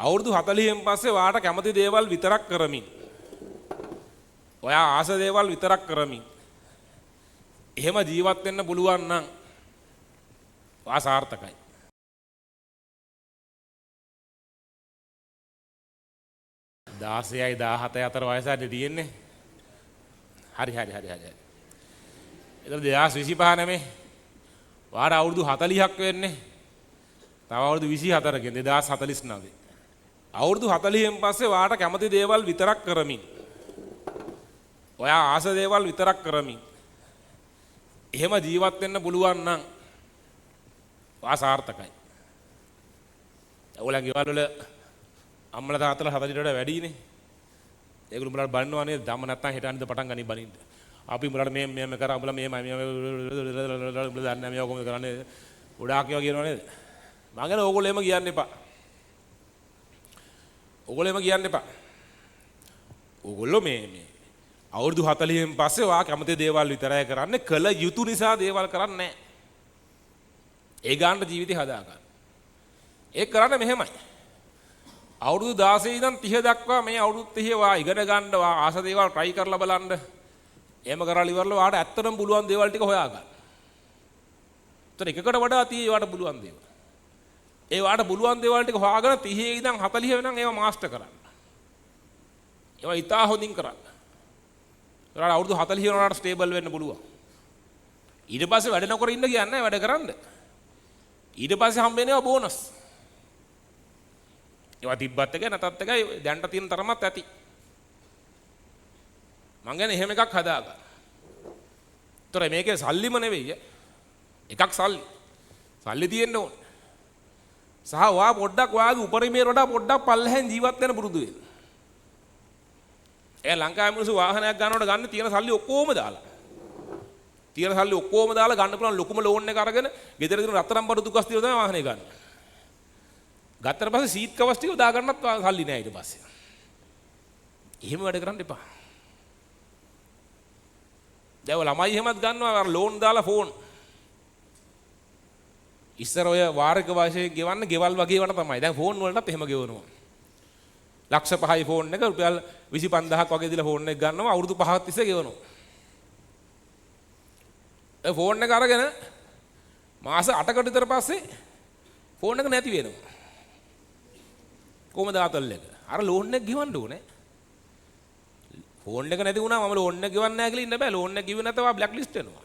අවුරුදු 40න් පස්සේ වාට කැමති දේවල් විතරක් කරමින් ඔයා ආස දේවල් විතරක් කරමින් එහෙම ජීවත් වෙන්න පුළුවන් නම් වා සාර්ථකයි. දාසයයි 17යි අතර වයසට තියෙන්නේ. හරි. එතකොට 2025 නෙමේ. වාට අවුරුදු 40ක් වෙන්නේ. තව අවුරුදු 24කින් 2049. අවුරුදු 40න් පස්සේ වාට කැමති දේවල් විතරක් කරමින් ඔයා ආස දේවල් විතරක් කරමින් එහෙම ජීවත් වෙන්න පුළුවන් නම් වා සාර්ථකයි. ඔයාලගේ ගෙවල් වල අම්මලා තාත්තලා 40ට වඩා වැඩිනේ. ඒගොල්ලෝ උඹලට බනිනවා නේද? ධම්ම නැත්තම් හෙට අනිද්දා පටන් ගනි බනින්න. අපි උඹලට මේ කරා උඹලා මේ උඹලා දන්නේ මේ කොහොමද කරන්නේ? ගොඩාක් ඒවා කියනවා නේද? මම කියන්නේ ඕගොල්ලෝ එහෙම කියන්න එපා. ඕගොල්ලෝ මේ අවුරුදු 40න් පස්සේ වා කැමති දේවල් විතරයි කරන්නේ. කළ යුතු නිසා දේවල් කරන්නේ නැහැ. ඒ ගන්න ජීවිතය හදා ගන්න. ඒක කරන්නේ මෙහෙමයි. අවුරුදු 16 ඉඳන් 30 දක්වා මේ අවුරුදු 30 වා ඉගෙන ගන්න වා ආස දේවල් try කරලා බලන්න. එහෙම කරලා ඉවරලා වාට ඇත්තටම පුළුවන් දේවල් ටික හොයා ගන්න. ඒතර එකකට වඩා 30 වාට පුළුවන් දේවල්. ඒ වාට පුළුවන් දේවල් ටික හොයාගෙන 30 ඉඳන් 40 වෙනකන් ඒවා මාස්ටර් කරන්න. ඒවා ඉතා හොඳින් කරන්න. ඒකට අවුරුදු 40 වෙනකොට ස්ටේබල් වෙන්න පුළුවන්. ඊට පස්සේ වැඩ නොකර ඉන්න කියන්නේ වැඩ කරන්න. ඊට පස්සේ හම්බෙන්නේ බෝනස්. ඒවා තිබ්බත් එක නැතත් එකයි දැන්ට තියෙන තරමත් ඇති. මං කියන්නේ එහෙම එකක් හදාගන්න. ඒතර මේකේ සල්ලිම නෙවෙයි. එකක් සල්ලි තියෙන්න ඕන. සහ වා පොඩ්ඩක් වාගේ උපරිමයට වඩා පොඩ්ඩක් පල්ලෙහෙන් ජීවත් වෙන්න පුරුදු වෙන්න. ඒ ලංකාවේ මිනිස්සු වාහනයක් ගන්නකොට ගන්න තියෙන සල්ලි ඔක්කොම දාලා. ගන්න පුළුවන් ලොකුම ලෝන් එක අරගෙන ගෙදර දින රත්තරන් බඩු දුකස් තියලා තමයි වාහනේ ගන්න. ගත්තට පස්සේ සීට් කවර්ස් ටික දා ගන්නත් සල්ලි නෑ ඊට පස්සේ. එහෙම වැඩ කරන්න එපා. දැන් ළමයි එහෙමත් ගන්නවා අර ලෝන් දාලා ෆෝන්. ඉස්සර ඔය වාරික වශයෙන් ගෙවන්න ගෙවල් වගේ වට තමයි. දැන් ෆෝන් වලටත් එහෙම ගෙවනවා. ලක්ෂ 5යි ෆෝන් එක රුපියල් 25000ක් වගේ දීලා ෆෝන් එක ගන්නවා අවුරුදු 5ක් තිස්සේ ගෙවනවා. ඒ ෆෝන් එක අරගෙන මාස 8කට විතර පස්සේ ෆෝන් එක නැති වෙනවා. කොහමද ආතල් එක? අර ලෝන් එක ගෙවන්න ඕනේ. ෆෝන් එක නැති වුණා මම ලෝන් එක ගෙවන්නේ නැහැ කියලා ඉන්න බෑ. ලෝන් එක ගෙවුවේ නැතව බ්ලැක් ලිස්ට් වෙනවා.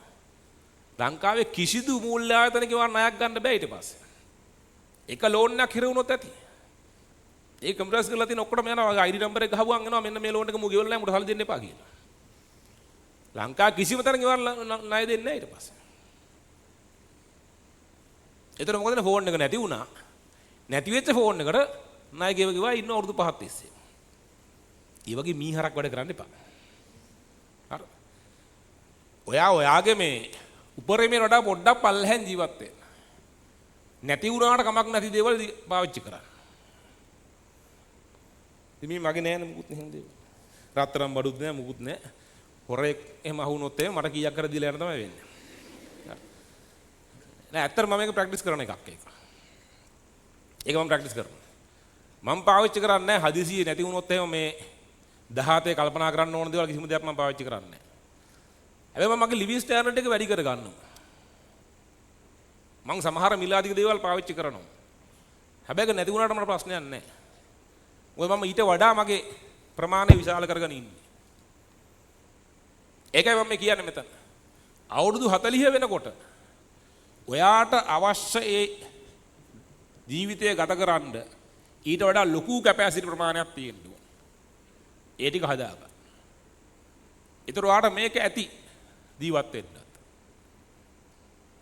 ලංකාවේ කිසිදු මූල්‍ය ආයතනයක ණයක් ගන්න බෑ ඊට පස්සේ. එක ලෝන් එකක් හිර වුණොත් ඇති. ඒ කම්ප්‍රස් කරලා තියෙන ඔක්කොම යනවා ID නම්බර් එක ගහුවාන් එනවා මෙන්න මේ ලෝන් එක මු ගෙවලා නැහැ මුට සල්ලි දෙන්න එපා කියලා. ලංකාවේ කිසිම තැනක ණය දෙන්නේ නැහැ ඊට පස්සේ. ඒතර මොකද ෆෝන් එක නැති වුණා. නැති වෙච්ච ෆෝන් එකට ණය ගෙවගිවා ඉන්න අවුරුදු 5ක් තිස්සේ. ඒ වගේ මීහරක් වැඩ කරන්න එපා. හරි. ඔයාගේ මේ උපරිමයට වඩා පොඩ්ඩක් පල්ලෙහෙන් ජීවත් වෙන්න. නැති වුණාට කමක් නැති දේවල් පාවිච්චි කරන්න. ඉතින් මේ මගේ නෑනේ මුකුත් නෙහෙම දේවල්. රත්තරන් බඩුත් නෑ මුකුත් නෑ. හොරෙක් එහෙම අහුනොත් එහෙම මට කීයක් කර දීලා යන තමයි වෙන්නේ. හරි. නෑ ඇත්තට මම මේක ප්‍රැක්ටිස් කරන එකක් ඒක. ඒක මම ප්‍රැක්ටිස් කරනවා. මම පාවිච්චි කරන්නේ නෑ හදිසියෙ නැති වුණොත් එහෙම මේ 17 කල්පනා කරන්න ඕන දේවල් කිසිම දෙයක් මම පාවිච්චි කරන්නේ නෑ. හැබැයි මම මගේ ලිවිං ස්ටෑන්ඩඩ් එක වැඩි කර ගන්නවා. මම සමහර මිලාදික දේවල් පාවිච්චි කරනවා. හැබැයි නැති වුණාට මට ප්‍රශ්නයක් නෑ. මොකද මම ඊට වඩා මගේ ප්‍රමාණය විශාල කරගෙන ඉන්නේ. ඒකයි මම කියන්නේ මෙතන. අවුරුදු 40 වෙනකොට ඔයාට අවශ්‍ය ඒ ජීවිතය ගත කරන්න ඊට වඩා ලොකු කැපැසිටි ප්‍රමාණයක් තියෙන්න ඕන. ඒ ටික හදාගන්න. ඒතර ඔයාට මේක ඇති ජීවත් වෙන්න.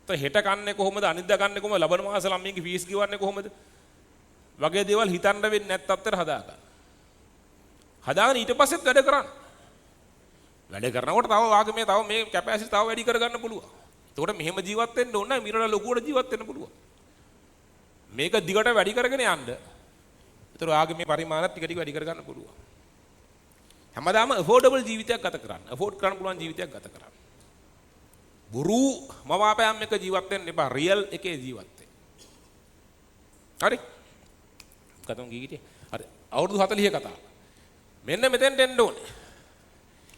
හෙට කන්නේ කොහොමද අනිද්දා කන්නේ කොහොමද ලබන මාස ළමයින්ගේ ෆීස් ගෙවන්නේ කොහොමද වගේ දේවල් හිතන්න වෙන්නේ නැත් අත්තර හදාගන්න. හදාගෙන ඊට පස්සෙත් වැඩ කරන්න. වැඩ කරනකොට තව වාගේ තව මේ කැපැසිටි තව වැඩි කරගන්න පුළුවන්. එතකොට මෙහෙම ජීවත් වෙන්න ඕන නැහැ මීරලා ලොකුවට ජීවත් වෙන්න පුළුවන්. මේක දිගට වැඩි කරගෙන යන්න. ඒතර වාගේ මේ පරිමාණත් ටික ටික වැඩි කරගන්න පුළුවන්. හැමදාම affordable ජීවිතයක් ගත කරන්න. afford කරන්න පුළුවන් ජීවිතයක් ගත කරන්න. බුරු මවාපෑම් එක ජීවත් වෙන්න එපා. රියල් එකේ ජීවත් වෙන්න. හරි? කතම් ගීගිටිය. හරි. අවුරුදු 40 කතාව. මෙන්න මෙතෙන්ට එන්න ඕනේ.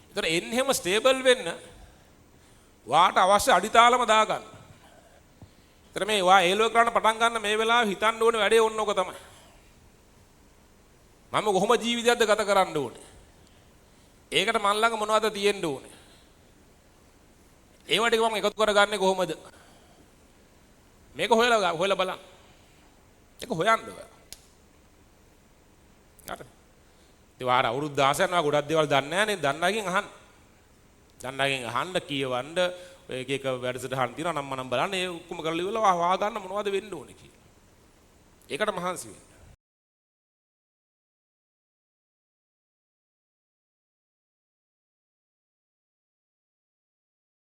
ඒතර එන්න හැම ස්ටේබල් වෙන්න වාට අවශ්‍ය අඩිතාලම දාගන්න. ඒතර මේ වා ඒලෝ කරන්න පටන් ගන්න මේ වෙලාවේ හිතන්න ඕනේ වැඩේ ඕන ඕක තමයි. මම කොහොම ජීවිතයක්ද ගත කරන්න ඕනේ. ඒකට මන් ළඟ මොනවද තියෙන්න ඕනේ. ඒවට මම එකතු කරගන්නේ කොහොමද? මේක හොයලා බලන්න. ඒක හොයන්න බෑ. හරි. ඒ වාර අවුරුදු 16 යනවා ගොඩක් දේවල් දන්නේ නැහැ නේ. දන්නගෙන් අහන්න. දන්නගෙන් අහන්න කියවන්න එක එක වැඩසටහන් තියෙනවා නම් මනම් බලන්න ඒ ඔක්කොම කරලා ඉවරලා වා ගන්න මොනවද වෙන්න ඕනේ කියලා. ඒකට මහන්සි වෙන්න.